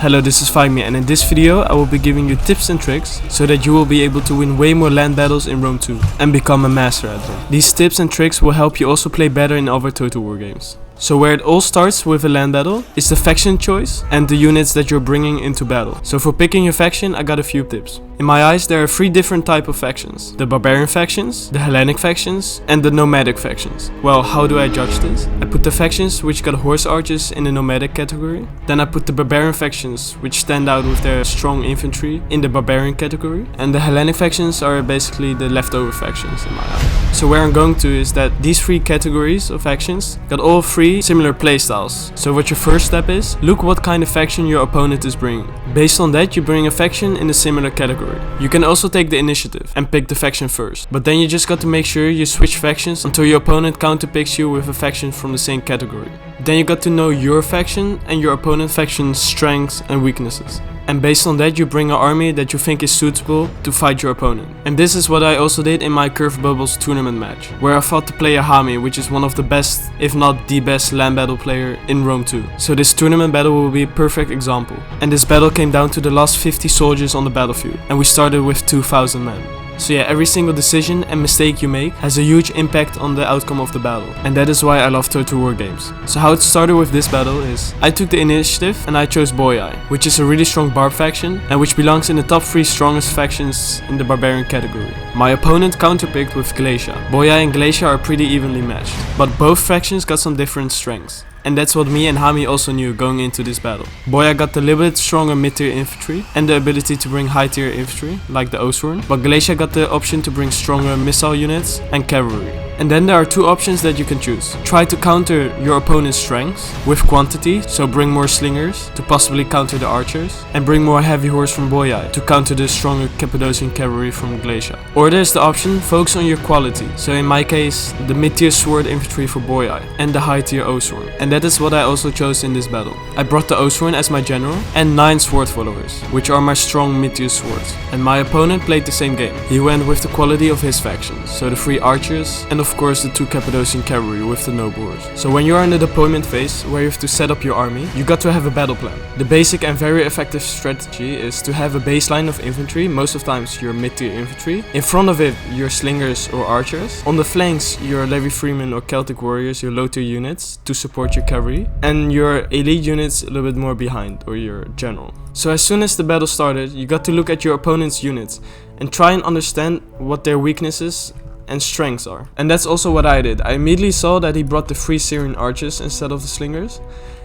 Hello, this is FightMe, and in this video I will be giving you tips and tricks so that you will be able to win way more land battles in Rome 2 and become a master at them. These tips and tricks will help you also play better in other Total War games. So where it all starts with a land battle is the faction choice and the units that you're bringing into battle. So for picking your faction, I got a few tips. In my eyes, there are 3 different types of factions: the barbarian factions, the Hellenic factions, and the nomadic factions. Well, how do I judge this? I put the factions which got horse archers in the nomadic category. Then I put the barbarian factions which stand out with their strong infantry in the barbarian category. And the Hellenic factions are basically the leftover factions in my eyes. So where I'm going to is that these 3 categories of factions got all 3 similar playstyles. So what your first step is, look what kind of faction your opponent is bringing. Based on that, you bring a faction in a similar category. You can also take the initiative and pick the faction first, but then you just got to make sure you switch factions until your opponent counterpicks you with a faction from the same category. Then you got to know your faction and your opponent faction's strengths and weaknesses. And based on that, you bring an army that you think is suitable to fight your opponent. And this is what I also did in my Curved Bubbles tournament match, where I fought the player Hami, which is one of the best, if not the best, land battle player in Rome 2. So this tournament battle will be a perfect example. And this battle came down to the last 50 soldiers on the battlefield, and we started with 2,000 men. So yeah, every single decision and mistake you make has a huge impact on the outcome of the battle. And that is why I love Total War games. So how it started with this battle is, I took the initiative and I chose Boyai, which is a really strong barb faction and which belongs in the top 3 strongest factions in the barbarian category. My opponent counterpicked with Glacia. Boyai and Glacia are pretty evenly matched, but both factions got some different strengths. And that's what me and Hami also knew going into this battle. Boya got the little bit stronger mid-tier infantry and the ability to bring high-tier infantry, like the Osworn, but Glacia got the option to bring stronger missile units and cavalry. And then there are 2 options that you can choose. Try to counter your opponent's strengths with quantity, so bring more slingers to possibly counter the archers, and bring more heavy horse from Boyai to counter the stronger Cappadocian cavalry from Glacia. Or there's the option, focus on your quality, so in my case, the mid-tier sword infantry for Boyai and the high-tier Osworn. And that is what I also chose in this battle. I brought the Osworn as my general and 9 sword followers, which are my strong mid-tier swords. And my opponent played the same game. He went with the quality of his factions, so the 3 archers and of course the 2 Cappadocian cavalry with the noble horse. So when you are in the deployment phase, where you have to set up your army, you got to have a battle plan. The basic and very effective strategy is to have a baseline of infantry, most of the times your mid-tier infantry. In front of it, your slingers or archers. On the flanks, your Levy Freemen or Celtic warriors, your low-tier units to support your cavalry. And your elite units a little bit more behind, or your general. So as soon as the battle started, you got to look at your opponent's units and try and understand what their weaknesses and strengths are. And that's also what I did. I immediately saw that he brought the 3 Syrian archers instead of the slingers,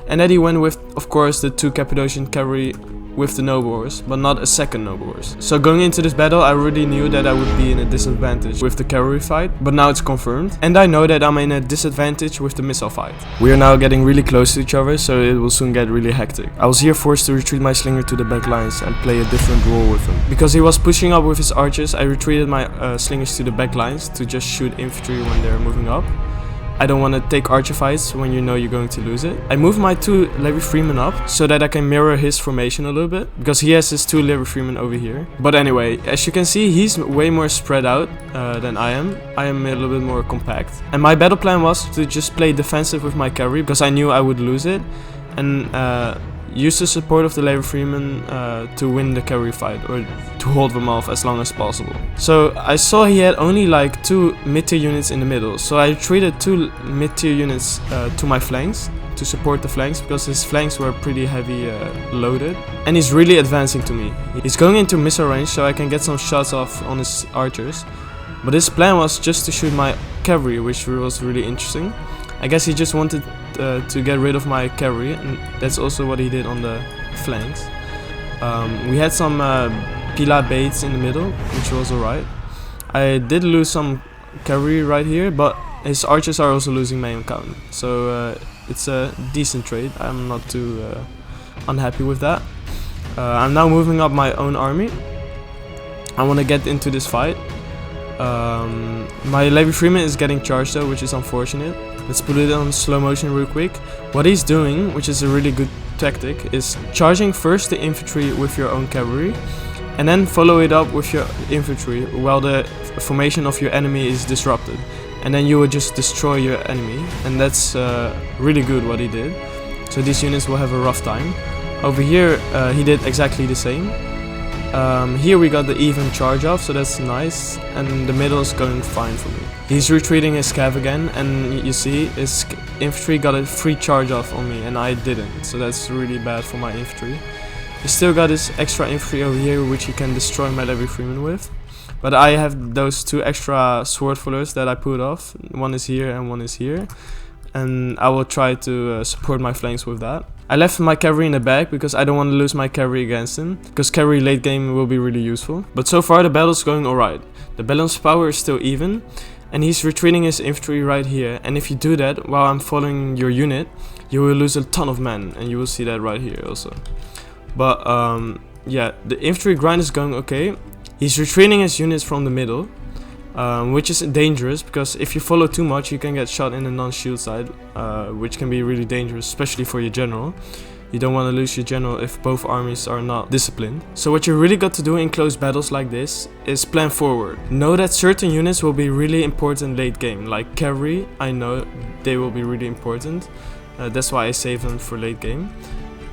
and that he went with, of course, the 2 Cappadocian cavalry with the noble horse, but not a second noble horse. So going into this battle, I already knew that I would be in a disadvantage with the cavalry fight, but now it's confirmed. And I know that I'm in a disadvantage with the missile fight. We are now getting really close to each other, so it will soon get really hectic. I was here forced to retreat my slinger to the back lines and play a different role with him. Because he was pushing up with his archers, I retreated my slingers to the back lines to just shoot infantry when they're moving up. I don't want to take archer fights when you know you're going to lose it. I moved my 2 Levy Freemen up so that I can mirror his formation a little bit, because he has his 2 Levy Freemen over here. But anyway, as you can see, he's way more spread out than I am. I am a little bit more compact. And my battle plan was to just play defensive with my cavalry, because I knew I would lose it, and use the support of the Levy Freemen to win the cavalry fight, or to hold them off as long as possible. So I saw he had only like 2 mid-tier units in the middle, so I retreated 2 mid-tier units to my flanks to support the flanks, because his flanks were pretty heavy loaded. And he's really advancing to me. He's going into missile range, so I can get some shots off on his archers. But his plan was just to shoot my cavalry, which was really interesting. I guess he just wanted to get rid of my cavalry, and that's also what he did on the flanks. We had some Pila baits in the middle, which was alright. I did lose some cavalry right here, but his archers are also losing main count. So it's a decent trade. I'm not too unhappy with that. I'm now moving up my own army. I want to get into this fight. My Levy Freeman is getting charged though, which is unfortunate. Let's put it on slow motion real quick. What he's doing, which is a really good tactic, is charging first the infantry with your own cavalry, and then follow it up with your infantry while the formation of your enemy is disrupted. And then you will just destroy your enemy, and that's really good what he did. So these units will have a rough time. Over here, he did exactly the same. Here we got the even charge off, so that's nice, and the middle is going fine for me. He's retreating his cav again, and you see his infantry got a free charge off on me, and I didn't, so that's really bad for my infantry. He still got his extra infantry over here, which he can destroy my Levy Freeman with. But I have those 2 extra sword followers that I put off. One is here and one is here, and I will try to support my flanks with that. I left my cavalry in the back because I don't want to lose my cavalry against him, because cavalry late game will be really useful. But so far the battle's going alright. The balance power is still even, and he's retreating his infantry right here. And if you do that while I'm following your unit, you will lose a ton of men, and you will see that right here also. But yeah, the infantry grind is going okay. He's retreating his units from the middle, which is dangerous, because if you follow too much you can get shot in the non-shield side, which can be really dangerous, especially for your general. You don't want to lose your general if both armies are not disciplined. So what you really got to do in close battles like this is plan forward. Know that certain units will be really important late game, like cavalry. I know they will be really important, that's why I save them for late game,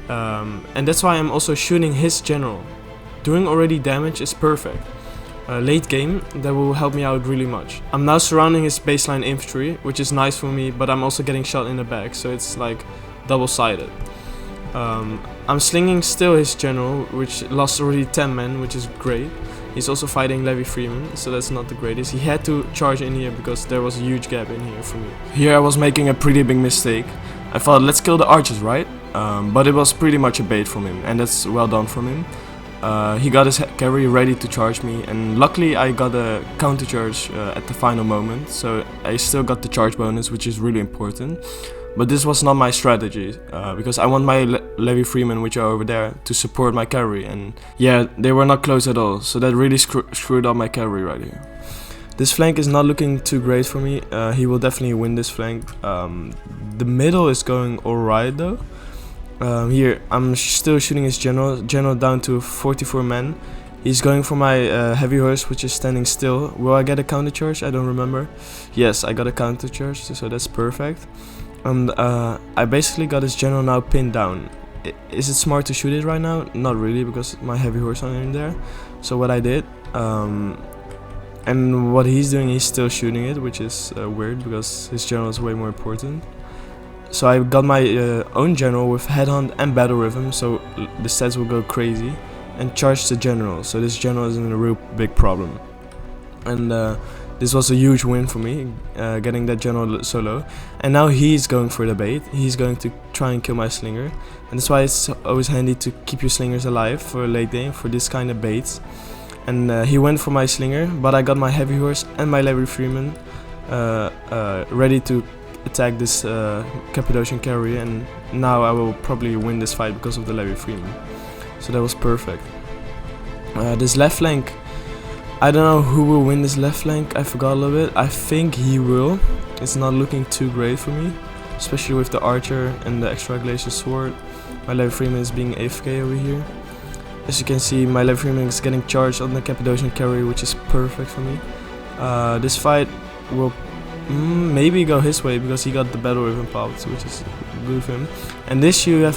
and that's why I'm also shooting his general. Doing already damage is perfect. Late game, that will help me out really much. I'm now surrounding his baseline infantry, which is nice for me, but I'm also getting shot in the back, so it's like double-sided. I'm slinging still his general, which lost already 10 men, which is great. He's also fighting Levy Freeman, so that's not the greatest. He had to charge in here because there was a huge gap in here for me. Here I was making a pretty big mistake. I thought, let's kill the archers, right? But it was pretty much a bait from him, and that's well done from him. He got his cavalry ready to charge me, and luckily I got a counter charge at the final moment, so I still got the charge bonus, which is really important. But this was not my strategy, because I want my Levy Freeman, which are over there, to support my cavalry, and yeah, they were not close at all, so that really screwed up my cavalry right here. This flank is not looking too great for me. He will definitely win this flank. The middle is going alright though. Here I'm still shooting his general down to 44 men. He's going for my heavy horse, which is standing still. Will I get a counter charge? I don't remember. Yes, I got a counter charge, so that's perfect. And I basically got his general now pinned down. Is it smart to shoot it right now? Not really, because my heavy horse are in there. So what I did, and what he's doing, he's still shooting it, which is weird, because his general is way more important. So I got my own general with headhunt and battle rhythm, so the stats will go crazy, and charge the general. So this general is in a real big problem, and this was a huge win for me, getting that general solo. And now he's going for the bait. He's going to try and kill my slinger, and that's why it's always handy to keep your slingers alive for late game for this kind of baits. And he went for my slinger, but I got my heavy horse and my Levy Freeman ready to attack this Cappadocian cavalry, and now I will probably win this fight because of the Levy Freeman. So that was perfect. This left flank, I don't know who will win this left flank. I forgot a little bit. I think he will. It's not looking too great for me, especially with the archer and the extra glacier sword. My Levy Freeman is being AFK over here. As you can see, my Levy Freeman is getting charged on the Cappadocian cavalry, which is perfect for me. This fight will maybe go his way because he got the battle rhythm popped, which is good for him. And this you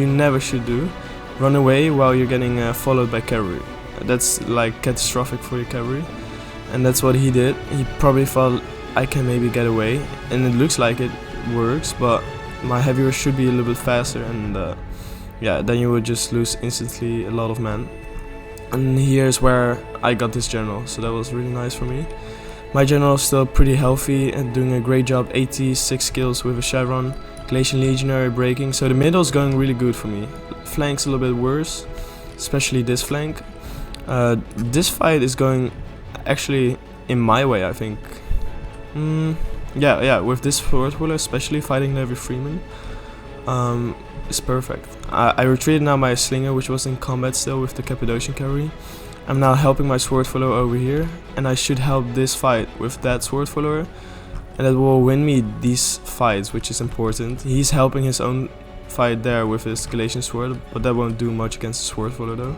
never should do. Run away while you're getting followed by cavalry. That's like catastrophic for your cavalry, and that's what he did. He probably thought I can maybe get away, and it looks like it works, but my heavy horse should be a little bit faster, and yeah, then you would just lose instantly a lot of men. And here's where I got this general, so that was really nice for me. My general is still pretty healthy and doing a great job, 86 kills with a chevron, Galatian legionary breaking, so the middle is going really good for me. Flank's a little bit worse, especially this flank. This fight is going actually in my way, I think. Yeah, with this forward wheeler, especially fighting Levy Freeman, it's perfect. I retreated now my slinger, which was in combat still with the Cappadocian cavalry. I'm now helping my sword follower over here, and I should help this fight with that sword follower, and that will win me these fights, which is important. He's helping his own fight there with his Galatian sword, but that won't do much against the sword follower though.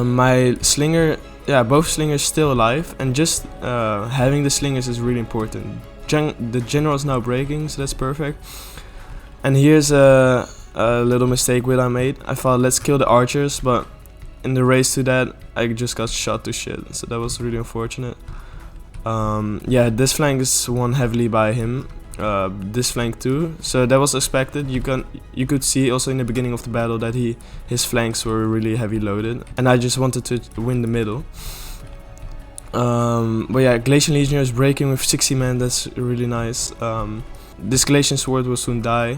My slinger, yeah, both slingers still alive, and just having the slingers is really important. The general is now breaking, so that's perfect. And here's a a little mistake which I made. I thought let's kill the archers, but in the race to that I just got shot to shit, so that was really unfortunate. Yeah, this flank is won heavily by him, this flank too, so that was expected. You could see also in the beginning of the battle that his flanks were really heavy loaded, and I just wanted to win the middle. But yeah, Galatian Legionnaire is breaking with 60 men, that's really nice. This Galatian sword will soon die.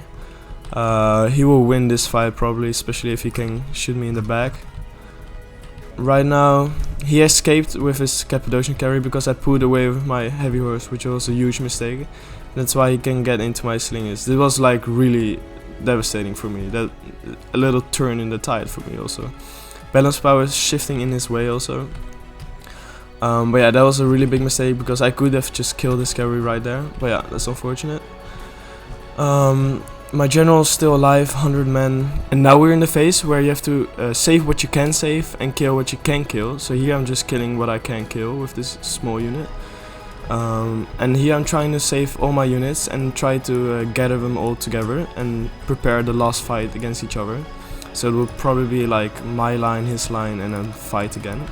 He will win this fight probably, especially if he can shoot me in the back. Right now, he escaped with his Cappadocian carry because I pulled away with my heavy horse, which was a huge mistake. That's why he can get into my slingers. This was like really devastating for me. That a little turn in the tide for me also. Balance power is shifting in his way also. But yeah, that was a really big mistake because I could have just killed this carry right there. But yeah, that's unfortunate. My general is still alive, 100 men, and now we're in the phase where you have to save what you can save and kill what you can kill. So here I'm just killing what I can kill with this small unit, and here I'm trying to save all my units and try to gather them all together and prepare the last fight against each other. So it will probably be like my line, his line, and then fight again.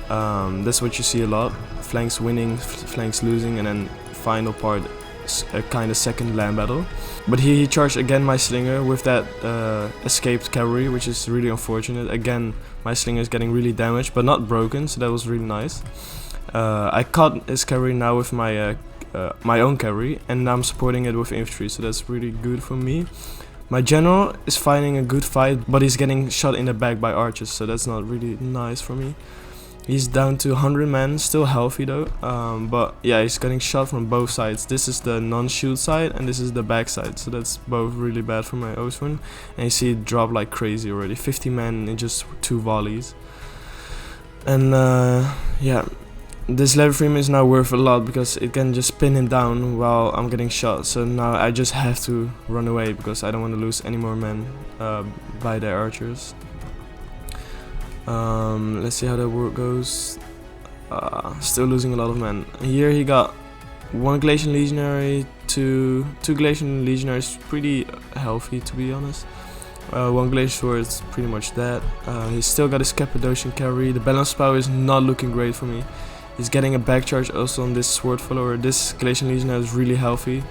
That's what you see a lot, flanks winning, flanks losing, and then final part, a kind of second land battle. But here he charged again my slinger with that escaped cavalry, which is really unfortunate. Again, my slinger is getting really damaged, but not broken, so that was really nice. I caught his cavalry now with my my own cavalry, and now I'm supporting it with infantry, so that's really good for me. My general is fighting a good fight, but he's getting shot in the back by archers, so that's not really nice for me. He's down to 100 men, still healthy though, but yeah, he's getting shot from both sides. This is the non-shield side and this is the back side, so that's both really bad for my Oathsworn. And you see it drop like crazy already, 50 men in just 2 volleys. And yeah, this Levi Freeman is now worth a lot because it can just pin him down while I'm getting shot. So now I just have to run away because I don't want to lose any more men by their archers. Let's see how that work goes. Still losing a lot of men. Here he got 1 Galatian Legionary, 2 Galatian Legionaries, pretty healthy to be honest. 1 Galatian sword is pretty much that. He's still got his Cappadocian cavalry. The balance power is not looking great for me. He's getting a back charge also on this sword follower. This Galatian Legionary is really healthy.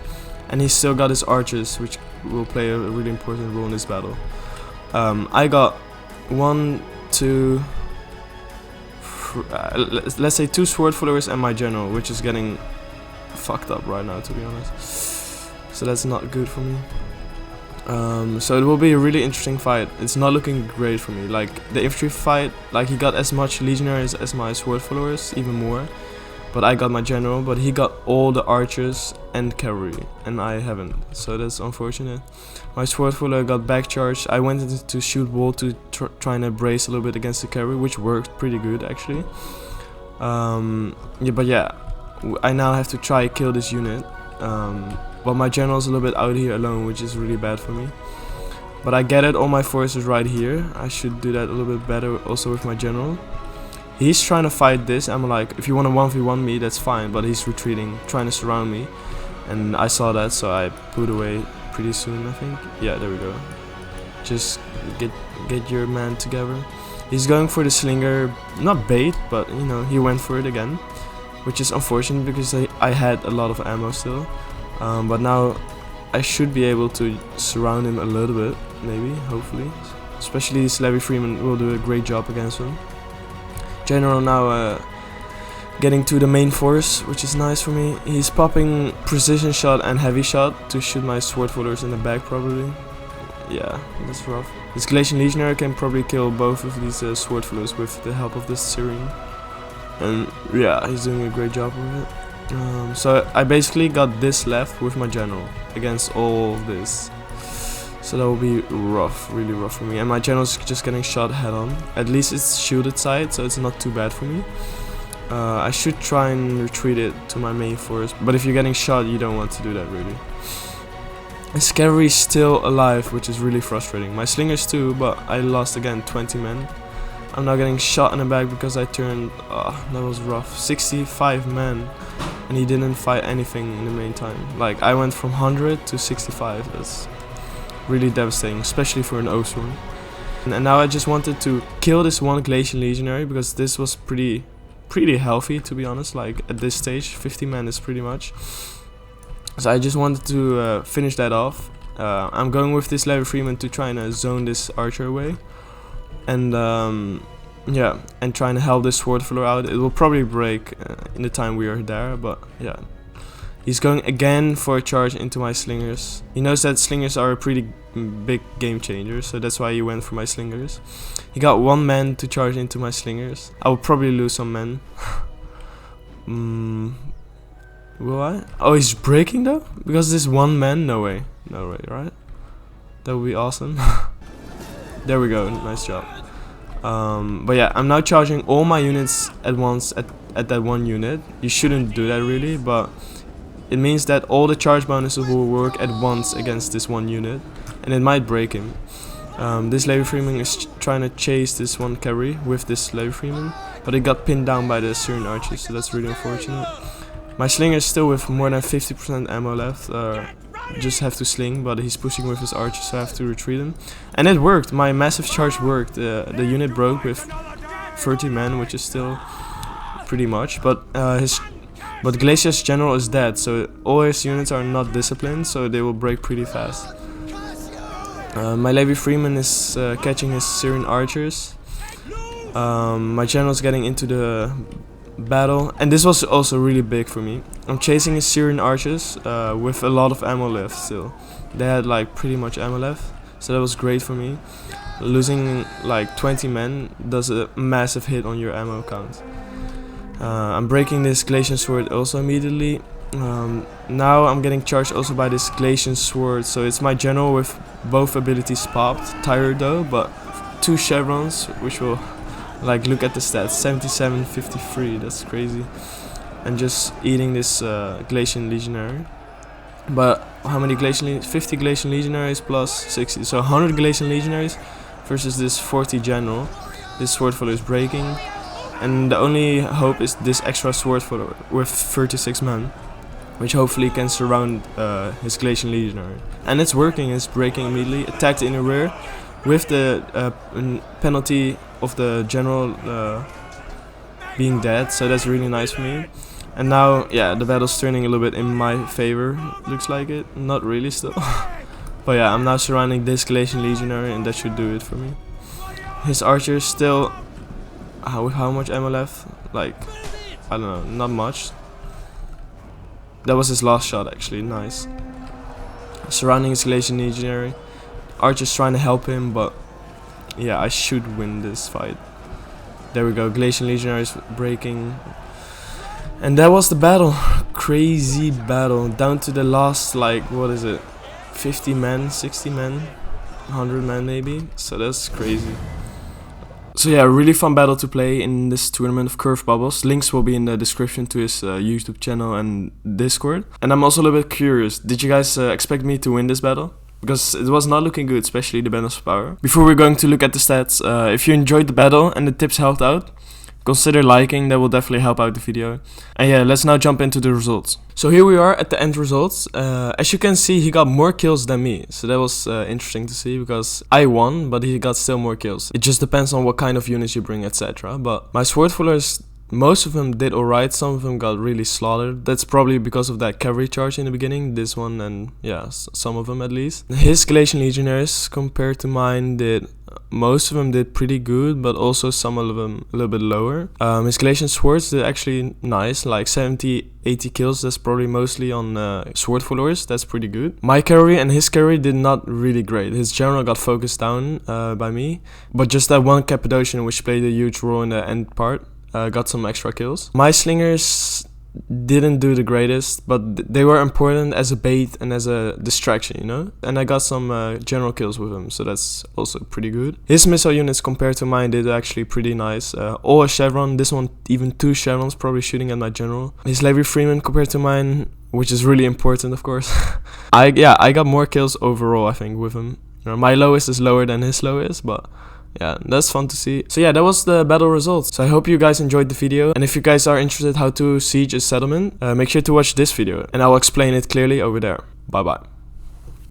And he's still got his archers, which will play a really important role in this battle. I got 1, 2, let's say 2 sword followers and my general, which is getting fucked up right now to be honest, so that's not good for me. So it will be a really interesting fight. It's not looking great for me. Like the infantry fight, like he got as much legionaries as my sword followers, even more, but I got my general, but he got all the archers and cavalry and I haven't, so that's unfortunate. My sword follower got back charged. I went into shoot wall to try and brace a little bit against the cavalry, which worked pretty good actually. Yeah, but yeah, I now have to try kill this unit, but my general is a little bit out here alone, which is really bad for me. But I gathered all my forces right here. I should do that a little bit better also with my general. He's trying to fight this. I'm like, if you want to 1v1 me, that's fine, but he's retreating, trying to surround me, and I saw that, so I put away pretty soon, I think. Yeah, there we go. Just get your man together. He's going for the slinger, not bait, but you know, he went for it again, which is unfortunate because I had a lot of ammo still. But now I should be able to surround him a little bit, maybe, hopefully. Especially this Levi Freeman will do a great job against him. General now getting to the main force, which is nice for me. He's popping precision shot and heavy shot to shoot my sword followers in the back probably. Yeah, that's rough. This Galatian Legionary can probably kill both of these sword followers with the help of this Syrian. And yeah, he's doing a great job with it. So I basically got this left with my general against all of this. So that will be rough, really rough for me. And my general's just getting shot head on. At least it's shielded side, so it's not too bad for me. I should try and retreat it to my main force, but if you're getting shot, you don't want to do that really. His cavalry is still alive, which is really frustrating. My slingers too, but I lost again 20 men. I'm now getting shot in the back because I turned, that was rough, 65 men, and he didn't fight anything in the meantime. Like I went from 100 to 65, really devastating, especially for an O-sword. And now I just wanted to kill this one Glacian Legionary, because this was pretty healthy, to be honest. Like at this stage, 50 man is pretty much. So I just wanted to finish that off. I'm going with this Levi Freeman to try and zone this archer away, and yeah, and trying to help this sword filler out. It will probably break in the time we are there, but yeah. He's going again for a charge into my slingers. He knows that slingers are a pretty big game changer, so that's why he went for my slingers. He got 1 man to charge into my slingers. I will probably lose some men. Will I? Oh, he's breaking though? Because this 1 man? No way. No way, right? That would be awesome. There we go, nice job. But yeah, I'm now charging all my units at once at that 1 unit. You shouldn't do that really, but it means that all the charge bonuses will work at once against this 1 unit, and it might break him. This Levi Freeman is trying to chase this 1 carry with this Levi Freeman, but it got pinned down by the Syrian archers, so that's really unfortunate. My slinger is still with more than 50% ammo left. Just have to sling, but he's pushing with his archers, so I have to retreat him. And it worked. My massive charge worked. The unit broke with 30 men, which is still pretty much, but Glacia's general is dead, so all his units are not disciplined, so they will break pretty fast. My Levi Freeman is catching his Syrian archers. My general's getting into the battle, and this was also really big for me. I'm chasing his Syrian archers with a lot of ammo left still. They had like pretty much ammo left, so that was great for me. Losing like 20 men does a massive hit on your ammo count. I'm breaking this Glacian sword also immediately. Now I'm getting charged also by this Glacian sword, so it's my general with both abilities popped. Tired though, but 2 chevrons, which will, like, look at the stats, 77, 53, that's crazy. And just eating this Glacian Legionary. But how many 50 Glacian Legionaries plus 60, so 100 Glacian Legionaries versus this 40 general. This sword follower is breaking, and the only hope is this extra sword follower with 36 men, which hopefully can surround his Glacian Legionary. And it's working, it's breaking immediately, attacked in the rear with the penalty of the general being dead, so that's really nice for me. And now, yeah, the battle's turning a little bit in my favor, looks like it, not really still. But yeah, I'm now surrounding this Glacian Legionary, and that should do it for me. His archers still, how much ammo left? Like, I don't know, not much. That was his last shot actually, nice. Surrounding his Glacian Legionary. Archer's trying to help him, but yeah, I should win this fight. There we go, Glacian Legionary is breaking. And that was the battle. Crazy battle. Down to the last, like, what is it? 50 men, 60 men, 100 men maybe. So that's crazy. So yeah, really fun battle to play in this tournament of Curve Bubbles. Links will be in the description to his YouTube channel and Discord. And I'm also a little bit curious, did you guys expect me to win this battle? Because it was not looking good, especially the balance of power. Before we're going to look at the stats, if you enjoyed the battle and the tips helped out, consider liking, that will definitely help out the video. And yeah, let's now jump into the results. So here we are at the end results. As you can see, he got more kills than me. So that was interesting to see, because I won, but he got still more kills. It just depends on what kind of units you bring, etc. But my sword fullers, most of them did alright, some of them got really slaughtered. That's probably because of that cavalry charge in the beginning, this one, and yeah, some of them at least. His Glacian Legionaries compared to mine did, most of them did pretty good, but also some of them a little bit lower. His Glacian swords did actually nice, like 70, 80 kills, that's probably mostly on sword followers, that's pretty good. My cavalry and his cavalry did not really great. His general got focused down by me, but just that one Cappadocian, which played a huge role in the end part, got some extra kills. My slingers didn't do the greatest, but they were important as a bait and as a distraction, you know? And I got some general kills with him, so that's also pretty good. His missile units compared to mine did actually pretty nice. All a chevron, this one even 2 chevrons, probably shooting at my general. His Levi Freeman compared to mine, which is really important of course. I got more kills overall, I think, with him. You know, my lowest is lower than his lowest, but yeah, that's fun to see. So yeah, that was the battle results. So I hope you guys enjoyed the video, and if you guys are interested how to siege a settlement, make sure to watch this video and I'll explain it clearly over there. Bye bye.